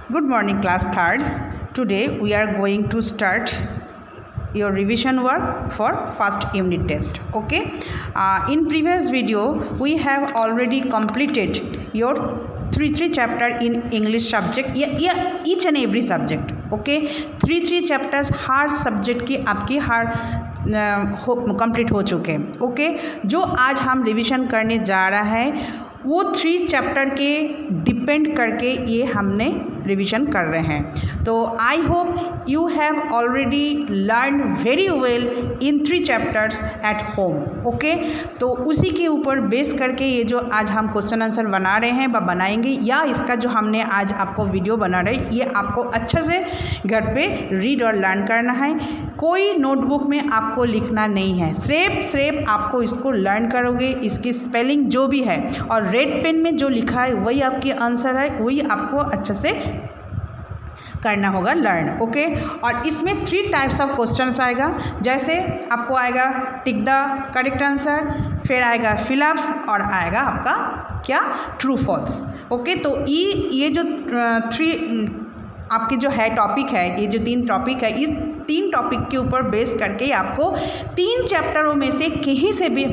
Good morning, class 3rd. Today we are going to start your revision work for first unit test. Okay. In previous video we have already completed your three chapter in English subject. Yeah, each and every subject. Okay. Three chapters her subject की आपकी हर complete हो चुके हैं. Okay. जो आज हम revision करने जा रहा है वो 3 चैप्टर के डिपेंड करके ये हमने रिवीजन कर रहे हैं. तो I hope you have already learn very well in 3 chapters at home. Okay. तो उसी के ऊपर बेस करके ये जो आज हम क्वेश्चन आंसर बना रहे हैं व बनाएंगे, या इसका जो हमने आज आपको वीडियो बना रहे हैं ये आपको अच्छे से घर पे रीड और लर्न करना है. कोई नोटबुक में आपको लिखना नहीं है, सिर्फ आपको इसको लर्न करोगे. इसकी स्पेलिंग जो भी है और रेड पेन में जो लिखा है वही आपकी आंसर है, वही आपको अच्छे से करना होगा लर्न. ओके. और इसमें 3 टाइप्स ऑफ क्वेश्चंस आएगा. जैसे आपको आएगा टिक द करेक्ट आंसर, फिर आएगा फिलअप्स और आएगा आपका क्या ट्रू फॉल्स. ओके. तो ये जो 3 आपके जो है टॉपिक है, ये जो 3 टॉपिक है, इस 3 टॉपिक के ऊपर बेस करके आपको 3 चैप्टरों में से कहीं से भी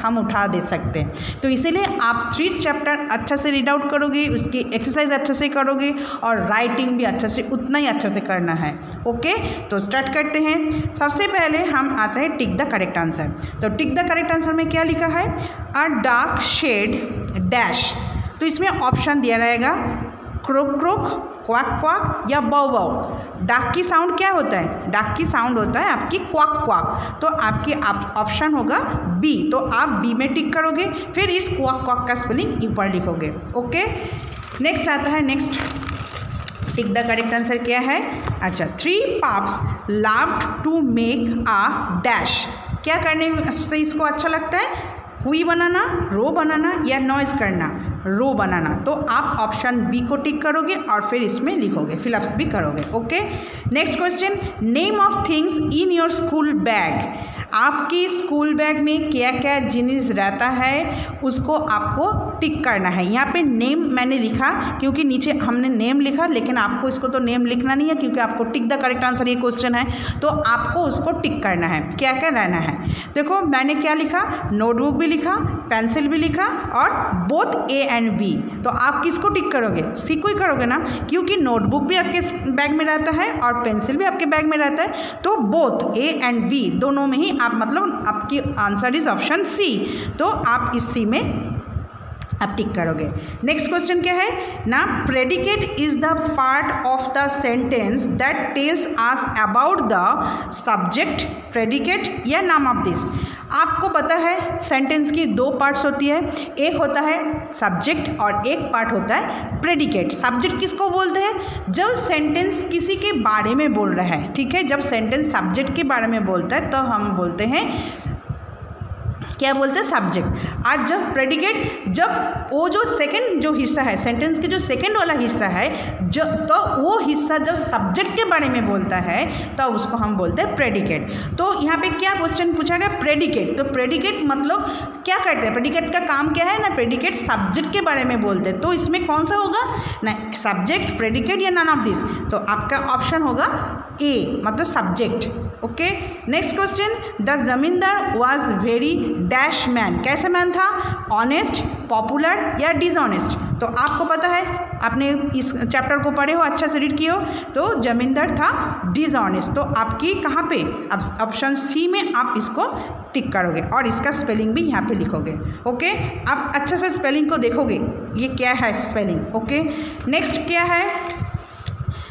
हम उठा दे सकते हैं. तो इसीलिए आप 3 चैप्टर अच्छा से रीड आउट करोगे, उसकी एक्सरसाइज अच्छे से करोगे और राइटिंग भी अच्छे से उतना ही अच्छे से करना है. ओके. तो स्टार्ट करते हैं. सबसे पहले हम आते हैं टिक द करेक्ट आंसर. तो टिक द करेक्ट आंसर में क्या लिखा है? A dark shade dash. तो इसमें ऑप्शन दिया रहेगा क्रोक क्रोक, क्वाक क्वाक या बाउ बाउ. डाक की साउंड क्या होता है? डाक की साउंड होता है आपकी क्वाक क्वाक. तो आपकी ऑप्शन होगा बी. तो आप बी में टिक करोगे, फिर इस क्वाक क्वाक का स्पेलिंग ऊपर लिखोगे. ओके. नेक्स्ट आता है टिक द करेक्ट आंसर क्या है? अच्छा, 3 pups loved to make a dash. क्या करने से इसको अच्छा लगता है? हुई बनाना, रो बनाना या नॉइज़ करना? रो बनाना. तो आप ऑप्शन बी को टिक करोगे और फिर इसमें लिखोगे, फिलअप्स भी करोगे. Okay. Next question, name of things in your school bag. आपकी स्कूल बैग में क्या क्या जिनिस रहता है उसको आपको टिक करना है. यहाँ पे नेम मैंने लिखा क्योंकि नीचे हमने नेम लिखा, लेकिन आपको इसको तो नेम लिखना नहीं है क्योंकि आपको टिक द करेक्ट आंसर ये क्वेश्चन है. तो आपको उसको टिक करना है. क्या क्या रहना है? देखो मैंने क्या लिखा, नोटबुक भी लिखा, पेंसिल भी लिखा और बोथ ए एंड बी. तो आप किसको टिक करोगे? सी को ही करोगे ना, क्योंकि नोटबुक भी आपके बैग में रहता है और पेंसिल भी आपके बैग में रहता है. तो बोथ ए एंड बी दोनों में ही आप, मतलब आपकी आंसर इज ऑप्शन सी. तो आप इस सी में आप टिक करोगे. नेक्स्ट क्वेश्चन क्या है ना? Predicate is the part of the sentence that tells us about the subject, predicate या नाम ऑफ दिस. आपको पता है सेंटेंस की 2 पार्ट्स होती है. एक होता है सब्जेक्ट और एक पार्ट होता है प्रेडिकेट. सब्जेक्ट किसको बोलते हैं? जब सेंटेंस किसी के बारे में बोल रहा है. ठीक है. जब सेंटेंस सब्जेक्ट के बारे में बोलता है तो हम बोलते हैं, क्या बोलते हैं? सब्जेक्ट. आज जब प्रेडिकेट, जब वो जो सेकंड जो हिस्सा है सेंटेंस के, जो सेकंड वाला हिस्सा है, जब तो वो हिस्सा जब सब्जेक्ट के बारे में बोलता है तो उसको हम बोलते हैं प्रेडिकेट. तो यहाँ पे क्या क्वेश्चन पूछा गया? प्रेडिकेट. तो प्रेडिकेट मतलब क्या करते हैं? प्रेडिकेट का काम क्या है ना? प्रेडिकेट सब्जेक्ट के बारे में बोलते हैं. तो इसमें कौन सा होगा ना? सब्जेक्ट, प्रेडिकेट या नन ऑफ दिस. तो आपका ऑप्शन होगा ए, मतलब subject. Okay. Next question, the जमींदार वॉज वेरी डैश मैन. कैसा मैन था? ऑनेस्ट, पॉपुलर या डिसऑनेस्ट. तो आपको पता है, आपने इस चैप्टर को पढ़े हो, अच्छा से रीड किए हो. तो जमींदार था डिसऑनेस्ट. तो आपकी कहाँ पे? अब ऑप्शन सी में आप इसको टिक करोगे और इसका स्पेलिंग भी यहाँ पे लिखोगे. ओके. आप अच्छे से स्पेलिंग को देखोगे ये क्या है स्पेलिंग. ओके. नेक्स्ट क्या है?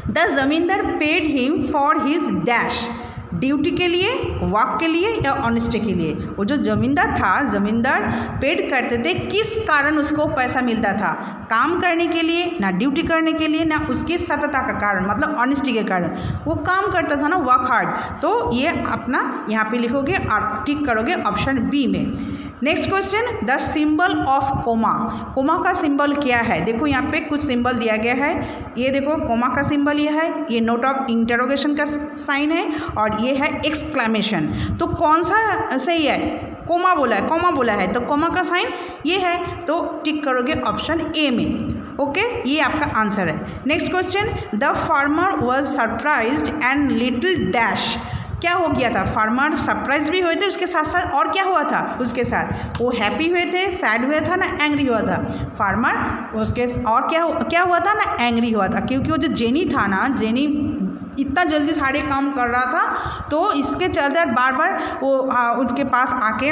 द जमींदार paid him for his dash. Duty के लिए, वर्क के लिए या ऑनेस्टी के लिए. वो जो जमींदार था, जमींदार पेड करते थे, किस कारण उसको पैसा मिलता था? काम करने के लिए, ना ड्यूटी करने के लिए, ना उसकी सतता का कारण, मतलब ऑनेस्टी के कारण. वो काम करता था ना, वर्क हार्ड. तो ये अपना यहाँ पे लिखोगे और टिक करोगे ऑप्शन बी में. Next question, the symbol of comma. Comma का सिंबल क्या है? देखो यहाँ पे कुछ सिंबल दिया गया है. ये देखो कोमा का सिंबल ये है, ये नोट ऑफ इंटरोगेशन का साइन है और ये है एक्सक्लेमेशन. तो कौन सा सही है? कोमा बोला है, कोमा बोला है, तो कोमा का साइन ये है. तो टिक करोगे ऑप्शन ए में. ओके, ये आपका आंसर है। Next question, the farmer was surprised and little dash. क्या हो गया था? फार्मर सरप्राइज भी हुए थे, उसके साथ साथ और क्या हुआ था उसके साथ? वो हैप्पी हुए थे, सैड हुआ था ना एंग्री हुआ था? फार्मर उसके और क्या हुआ था ना, एंग्री हुआ था, क्योंकि वो जो जेनी था ना, जेनी इतना जल्दी सारे काम कर रहा था, तो इसके चलते बार बार वो उसके पास आके,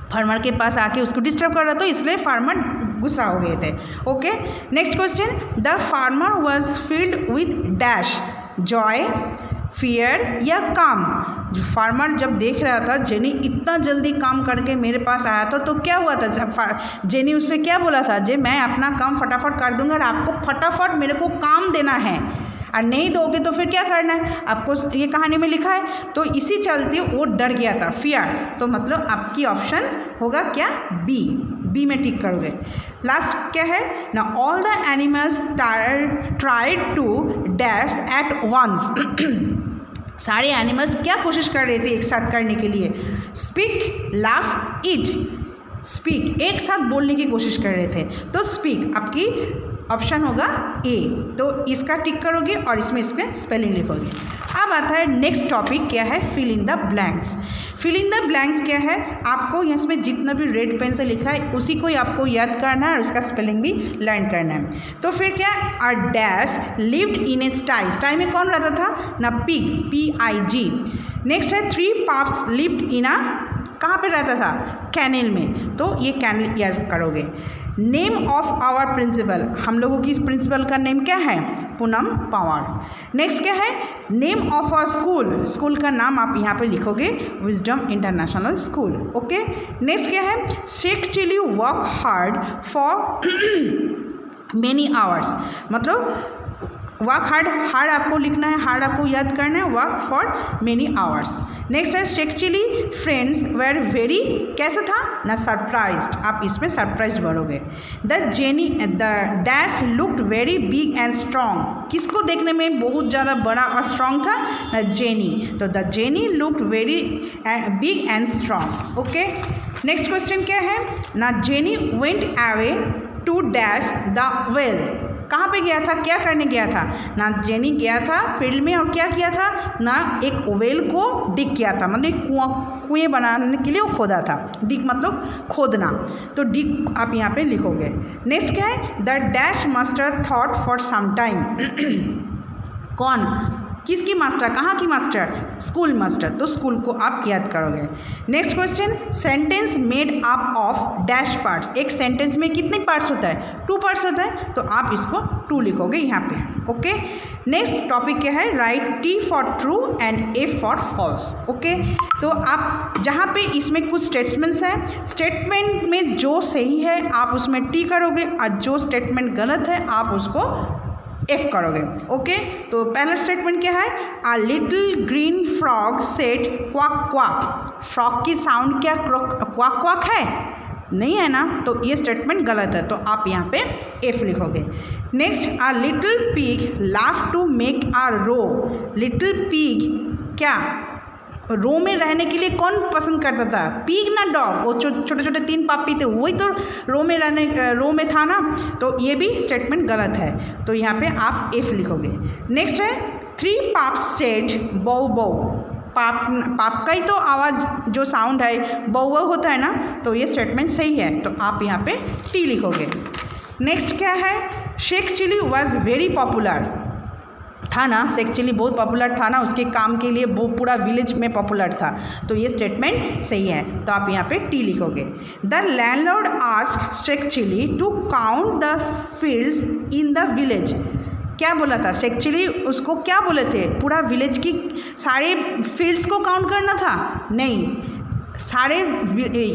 फार्मर के पास आके उसको डिस्टर्ब कर रहा था, इसलिए फार्मर गुस्सा हो गए थे। Okay, next question, the farmer was filled with dash, Joy, fear या काम। फार्मर जब देख रहा था जेनी इतना जल्दी काम करके मेरे पास आया था, तो क्या हुआ था? जेनी उससे क्या बोला था? जे मैं अपना काम फटाफट कर दूंगा और आपको फटाफट मेरे को काम देना है, और नहीं दोगे तो फिर क्या करना है आपको, ये कहानी में लिखा है। तो इसी चलते वो डर गया था, फियर। तो मतलब आपकी ऑप्शन होगा क्या? बी में टिक करोगे। लास्ट क्या है ना, all the animals tried to dash at once. सारे एनिमल्स क्या कोशिश कर रहे थे एक साथ करने के लिए? स्पीक, लाफ, ईट। स्पीक, एक साथ बोलने की कोशिश कर रहे थे, तो स्पीक आपकी ऑप्शन होगा ए। तो इसका टिक करोगे और इसमें स्पेलिंग लिखोगे। अब आता है नेक्स्ट टॉपिक, क्या है? Fill in the blanks. Fill in the blanks क्या है? आपको इसमें जितना भी रेड पेन से लिखा है उसी को ही आपको याद करना है और उसका स्पेलिंग भी लर्न करना है। तो फिर क्या? अ डैश लिव्ड इन ए स्टाई। स्टाई में कौन रहता था ना? Pig, PIG। नेक्स्ट है 3 पप्स लिव्ड इन अ, कहाँ पे रहता था? कैनल में। तो ये कैनल याद करोगे। नेम ऑफ आवर प्रिंसिपल, हम लोगों की इस प्रिंसिपल का नेम क्या है? पूनम पवार। नेक्स्ट क्या है? Name of our school, school का नाम आप यहाँ पे लिखोगे wisdom international school. Okay, next क्या है? Sheikh Chilli work hard for many hours. मतलब वर्क हार्ड, हार्ड आपको लिखना है, हार्ड आपको याद करना है, work for many hours. Next है Sheikh Chilli friends were very, कैसा था ना? सरप्राइज्ड। आप इसमें सरप्राइज बढ़ोगे। The dash looked very big and strong. किसको देखने में बहुत ज़्यादा बड़ा और स्ट्रॉन्ग था ना? जेनी। तो the Jenny looked very big and strong. Okay, next question क्या है ना? Jenny went away to dash the well. कहाँ पे गया था? क्या करने गया था ना? जेनी गया था फील्ड में और क्या किया था ना? एक वेल को डिग किया था, मतलब एक कुएँ बनाने के लिए वो खोदा था। डिग मतलब खोदना, तो डिग आप यहाँ पे लिखोगे। नेक्स्ट क्या है? The dash master thought for some time. कौन, किसकी मास्टर, कहाँ की मास्टर? School master. तो स्कूल को आप याद करोगे। Next question, sentence made up of dash parts. एक सेंटेंस में कितने पार्ट्स होता है? 2 पार्ट्स होता है, तो आप इसको 2 लिखोगे यहाँ पे। ओके, नेक्स्ट टॉपिक क्या है? Write T for true and F for false. Okay, तो आप जहाँ पे इसमें कुछ स्टेटमेंट्स हैं, स्टेटमेंट में जो सही है आप उसमें T करोगे और जो स्टेटमेंट गलत है आप उसको F करोगे। ओके, तो पहला स्टेटमेंट क्या है? A little green frog said quack quack. Frog की साउंड क्या क्वाक क्वाक है? नहीं है ना, तो ये स्टेटमेंट गलत है, तो आप यहाँ पे F लिखोगे। Next, a little pig laugh to make a row. Little pig क्या रो में रहने के लिए कौन पसंद करता था? पिग ना डॉग। वो छोटे छोटे 3 पापी थे, वही तो रो में था ना, तो ये भी स्टेटमेंट गलत है, तो यहाँ पे आप F लिखोगे। नेक्स्ट है 3 पाप्स सेड बौ बौ। पाप का ही तो आवाज़ जो साउंड है बौ बौ होता है ना, तो ये स्टेटमेंट सही है, तो आप यहाँ पे T लिखोगे। नेक्स्ट क्या है? Sheikh Chilli was very popular. था ना, शेख चिली बहुत पॉपुलर था ना, उसके काम के लिए वो पूरा विलेज में पॉपुलर था, तो ये स्टेटमेंट सही है, तो आप यहाँ पे T लिखोगे। The landlord asked Sheikh Chilli to count the fields in the village. क्या बोला था? शेख चिली उसको क्या बोले थे? पूरा विलेज की सारे फील्ड्स को काउंट करना था? नहीं, सारे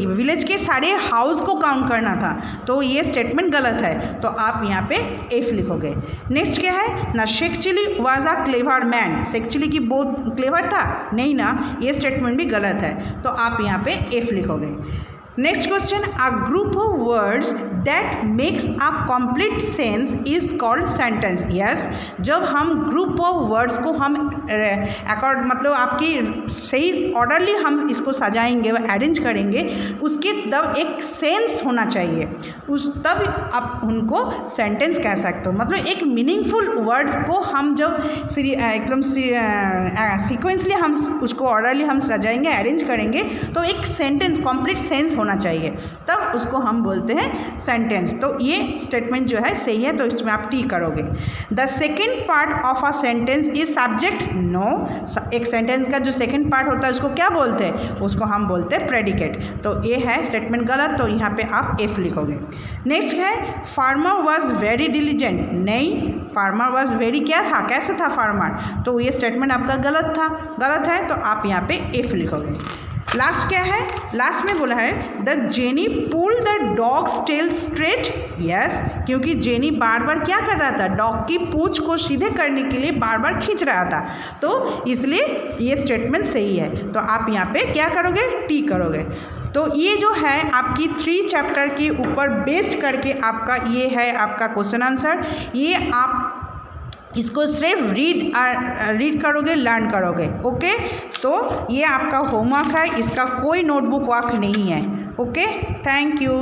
विलेज के सारे हाउस को काउंट करना था, तो ये स्टेटमेंट गलत है, तो आप यहाँ पे F लिखोगे। नेक्स्ट क्या है ना? Sheikh Chilli was a clever man. Sheikh Chilli की बहुत क्लेवर था? नहीं ना, ये स्टेटमेंट भी गलत है, तो आप यहाँ पे F लिखोगे। Next question, a group of words that makes a complete sense is called sentence. Yes, जब हम ग्रुप ऑफ वर्ड्स को हम मतलब आपकी सही ऑर्डरली हम इसको सजाएंगे, अरेंज करेंगे, उसके तब एक सेंस होना चाहिए, उस तब आप उनको सेंटेंस कह सकते हो। मतलब एक मीनिंगफुल वर्ड को हम जब एकदम सीक्वेंसली हम उसको ऑर्डरली हम सजाएंगे, अरेंज करेंगे, तो एक सेंटेंस कंप्लीट सेंस होना चाहिए, तब उसको हम बोलते हैं सेंटेंस। तो ये स्टेटमेंट जो है सही है, तो इसमें आप टी करोगे। The second part of a sentence is subject. No, एक सेंटेंस का जो सेकेंड पार्ट होता है उसको क्या बोलते हैं? उसको हम बोलते हैं प्रेडिकेट। तो ये है स्टेटमेंट गलत, तो यहाँ पे आप एफ लिखोगे। नेक्स्ट है फार्मर वॉज वेरी डिलीजेंट। नहीं, फार्मर वॉज वेरी क्या था, कैसे था फार्मर? तो ये स्टेटमेंट आपका गलत था, गलत है, तो आप यहाँ पे एफ लिखोगे। लास्ट क्या है? लास्ट में बोला है the Jenny pull the dogs tail straight. Yes, क्योंकि जेनी बार बार क्या कर रहा था? डॉग की पूंछ को सीधे करने के लिए बार बार खींच रहा था, तो इसलिए ये स्टेटमेंट सही है। तो आप यहाँ पे क्या करोगे? टी करोगे। तो ये जो है आपकी 3 चैप्टर के ऊपर बेस्ड करके आपका ये है आपका क्वेश्चन आंसर। ये आप इसको सिर्फ रीड करोगे, लर्न करोगे। ओके, तो ये आपका होमवर्क है, इसका कोई नोटबुक वर्क नहीं है। Okay, thank you.